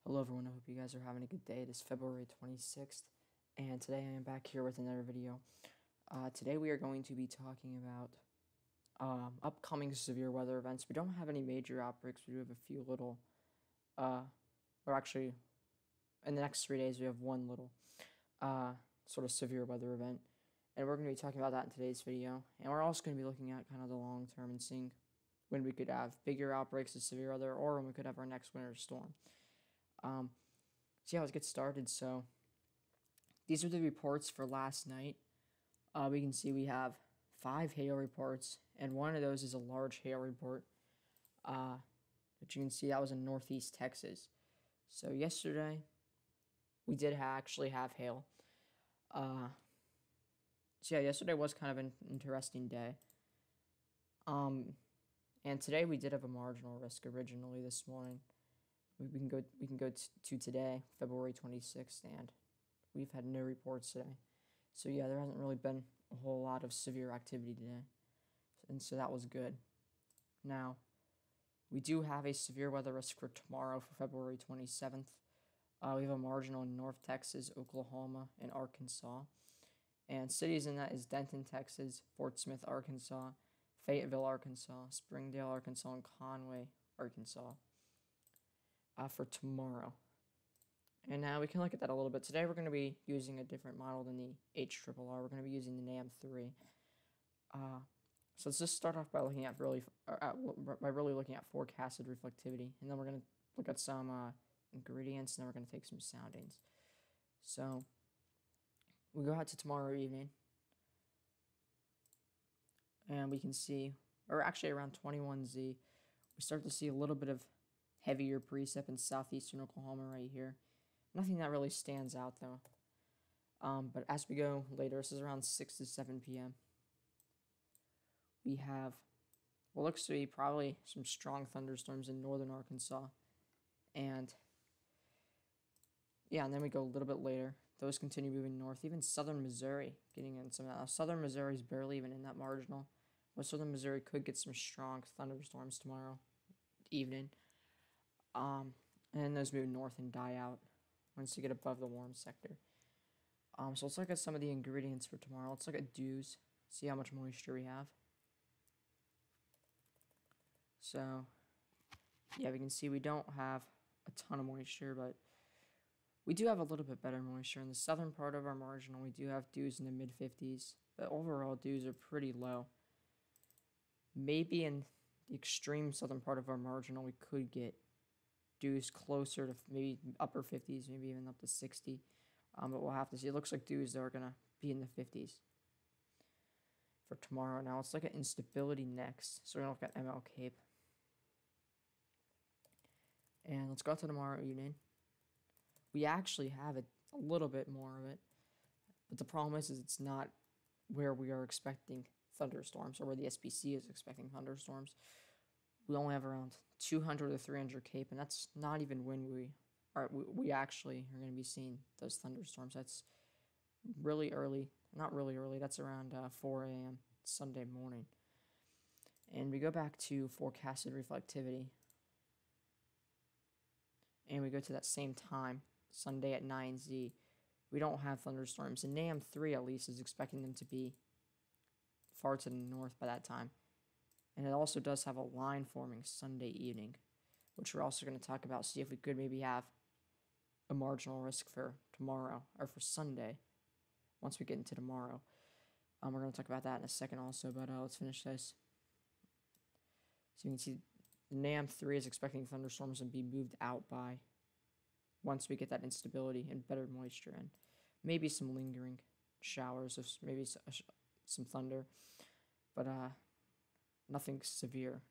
Hello everyone, I hope you guys are having a good day. It is February 26th, and today I am back here with another video. Today we are going to be talking about upcoming severe weather events. We don't have any major outbreaks, we do have a few little, or actually, in the next 3 days we have one little sort of severe weather event. And we're going to be talking about that in today's video. And we're also going to be looking at kind of the long term and seeing when we could have bigger outbreaks of severe weather or when we could have our next winter storm. So yeah, let's get started. So these are the reports for last night. We can see we have 5 hail reports, and one of those is a large hail report. But you can see that was in northeast Texas. So yesterday, we did actually have hail. So yeah, yesterday was kind of an interesting day. And today we did have a marginal risk originally this morning. We can go to today, February 26th, and we've had no reports today. So yeah, there hasn't really been a whole lot of severe activity today, and so that was good. Now, we do have a severe weather risk for tomorrow, for February 27th. We have a marginal in North Texas, Oklahoma, and Arkansas. And cities in that is Denton, Texas, Fort Smith, Arkansas, Fayetteville, Arkansas, Springdale, Arkansas, and Conway, Arkansas. For tomorrow. And now we can look at that a little bit. Today we're going to be using a different model than the HRRR. We're going to be using the NAM3. So let's just start off by looking at really looking at forecasted reflectivity, and then we're going to look at some ingredients, and then we're going to take some soundings. So we go out to tomorrow evening, and we can see, or actually around 21Z, we start to see a little bit of heavier precip in southeastern Oklahoma right here. Nothing that really stands out though. But as we go later, this is around 6 to 7 p.m. We have what looks to be probably some strong thunderstorms in northern Arkansas. And yeah, and then we go a little bit later. Those continue moving north. Even southern Missouri getting in some of that. Now, southern Missouri is barely even in that marginal. But southern Missouri could get some strong thunderstorms tomorrow evening. And then those move north and die out once you get above the warm sector. So let's look at some of the ingredients for tomorrow. Let's look at dews, see how much moisture we have. So, yeah, we can see we don't have a ton of moisture, but we do have a little bit better moisture. In the southern part of our marginal, we do have dews in the mid-50s, but overall dews are pretty low. Maybe in the extreme southern part of our marginal, we could get dews closer to maybe upper 50s, maybe even up to 60. But we'll have to see. It looks like dews are going to be in the 50s for tomorrow. Now let's look at instability next. So we're going to look at ML Cape. And let's go to tomorrow evening. We actually have a little bit more of it. But the problem is it's not where we are expecting thunderstorms, or where the SPC is expecting thunderstorms. We only have around 200 to 300 Cape, and that's not even when we actually are going to be seeing those thunderstorms. That's really early. Not really early. That's around 4 a.m. Sunday morning. And we go back to forecasted reflectivity. And we go to that same time, Sunday at 9Z. We don't have thunderstorms. And NAM3 at least is expecting them to be far to the north by that time. And it also does have a line forming Sunday evening, which we're also going to talk about, see if we could maybe have a marginal risk for tomorrow, or for Sunday, once we get into tomorrow. We're going to talk about that in a second also, but let's finish this. So you can see the NAM3 is expecting thunderstorms to be moved out by once we get that instability and better moisture, and maybe some lingering showers of maybe some thunder, but nothing severe.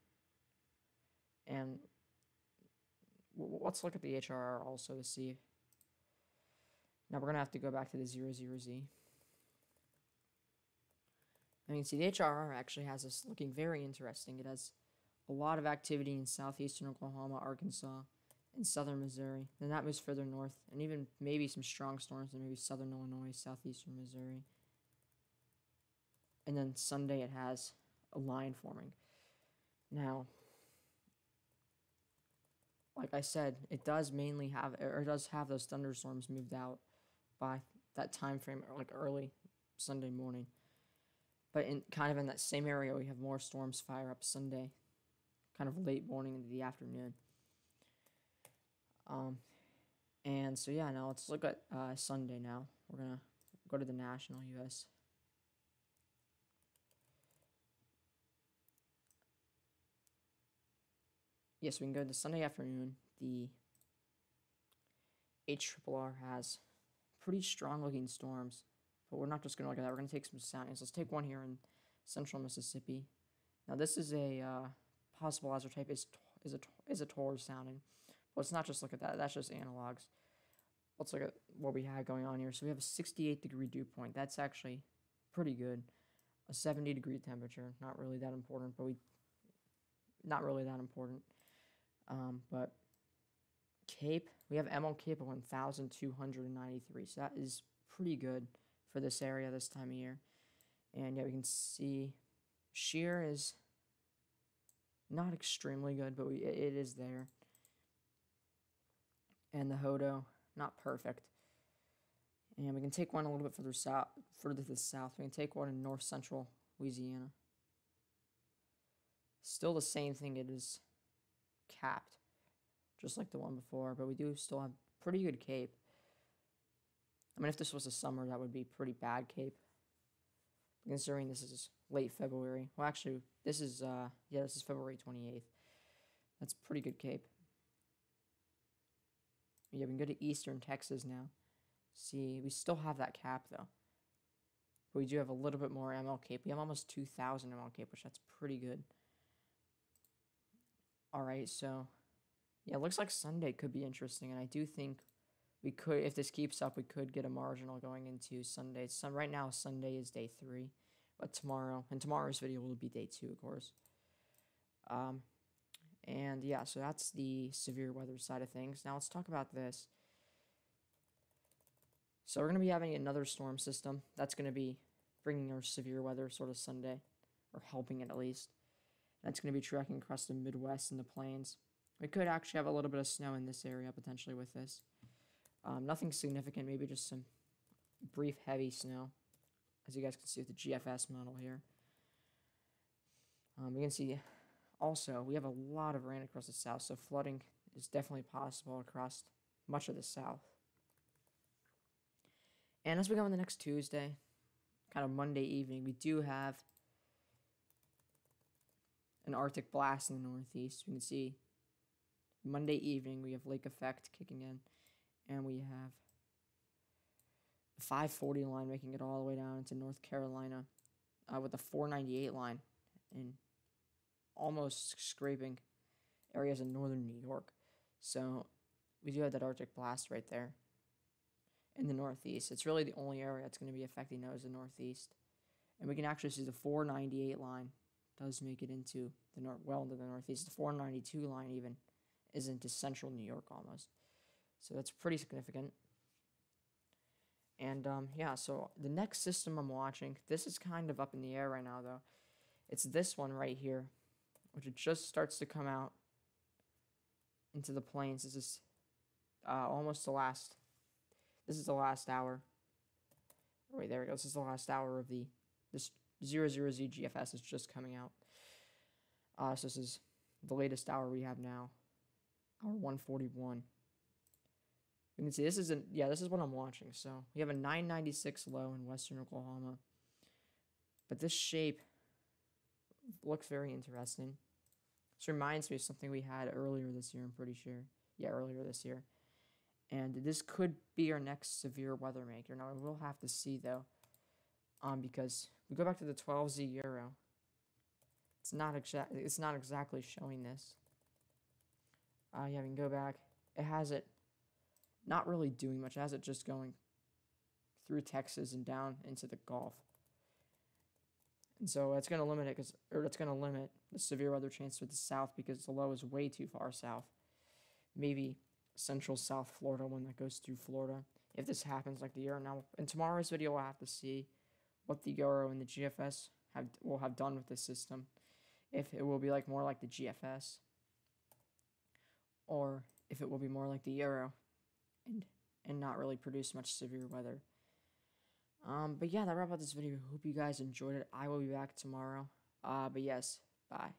And let's look at the HRRR also to see. Now we're going to have to go back to the 00Z. And you can see the HRRR actually has this looking very interesting. It has a lot of activity in southeastern Oklahoma, Arkansas, and southern Missouri. Then that moves further north, and even maybe some strong storms in maybe southern Illinois, southeastern Missouri. And then Sunday it has a line forming. Now, like I said, it does mainly have, or it does have those thunderstorms moved out by that time frame, like early Sunday morning. But in kind of in that same area, we have more storms fire up Sunday, kind of late morning into the afternoon. And so yeah, now let's look at Sunday now. We're gonna go to the national U.S. Yes, we can go to Sunday afternoon. The HRRR has pretty strong looking storms, but we're not just going to look at that. We're going to take some soundings. Let's take one here in central Mississippi. Now this is a possible hazard type is a Taurus sounding. But let's not just look at that. That's just analogs. Let's look at what we had going on here. So we have a 68-degree dew point. That's actually pretty good. A 70-degree temperature. Not really that important, but but Cape, we have ML Cape at 1,293. So that is pretty good for this area this time of year. And yeah, we can see shear is not extremely good, but it is there. And the Hodo, not perfect. And we can take one a little bit further to the south. We can take one in north central Louisiana. Still the same thing, it is capped, just like the one before, but we do still have pretty good Cape. I mean, if this was a summer, that would be pretty bad Cape. Considering this is late February. Well, actually, this is February 28th. That's pretty good Cape. Yeah, we can go to eastern Texas now. See, we still have that cap, though. But we do have a little bit more ML Cape. We have almost 2,000 ML Cape, which that's pretty good. Alright, so yeah, it looks like Sunday could be interesting, and I do think we could, if this keeps up, we could get a marginal going into Sunday. So right now, Sunday is day 3, but tomorrow's video will be day 2, of course. And yeah, so that's the severe weather side of things. Now let's talk about this. So we're going to be having another storm system that's going to be bringing our severe weather sort of Sunday, or helping it at least. That's going to be tracking across the Midwest and the plains. We could actually have a little bit of snow in this area potentially with this. Nothing significant, maybe just some brief heavy snow, as you guys can see with the GFS model here. We can see also we have a lot of rain across the south, so flooding is definitely possible across much of the south. And as we go on the next Tuesday, kind of Monday evening, we do have an Arctic blast in the northeast. You can see Monday evening we have lake effect kicking in, and we have the 540 line making it all the way down into North Carolina, with the 498 line and almost scraping areas in northern New York. So we do have that Arctic blast right there in the northeast. It's really the only area that's going to be affecting those, the northeast. And we can actually see the 498 line does make it into the into the northeast. The 492 line even is into central New York almost. So that's pretty significant. And yeah, so the next system I'm watching, this is kind of up in the air right now though. It's this one right here, which it just starts to come out into the plains. This is almost the last. This is the last hour. Oh, wait, there we go. This is the last hour of this 00Z GFS is just coming out. So this is the latest hour we have now, hour 141. You can see this is what I'm watching. So we have a 996 low in western Oklahoma, but this shape looks very interesting. This reminds me of something we had earlier this year. I'm pretty sure, earlier this year, and this could be our next severe weather maker. Now we'll have to see though. Because we go back to the 12Z Euro, it's not exactly showing this. Yeah, we can go back. It has it not really doing much. It has it just going through Texas and down into the Gulf. And so it's going to limit it it's going to limit the severe weather chance to the south because the low is way too far south. Maybe central South Florida when that goes through Florida. If this happens like the Euro. Now, in tomorrow's video, we'll have to see what the Euro and the GFS will have done with this system. If it will be more like the GFS, or if it will be more like the Euro and not really produce much severe weather. But yeah, that wraps up this video. Hope you guys enjoyed it. I will be back tomorrow. But yes, bye.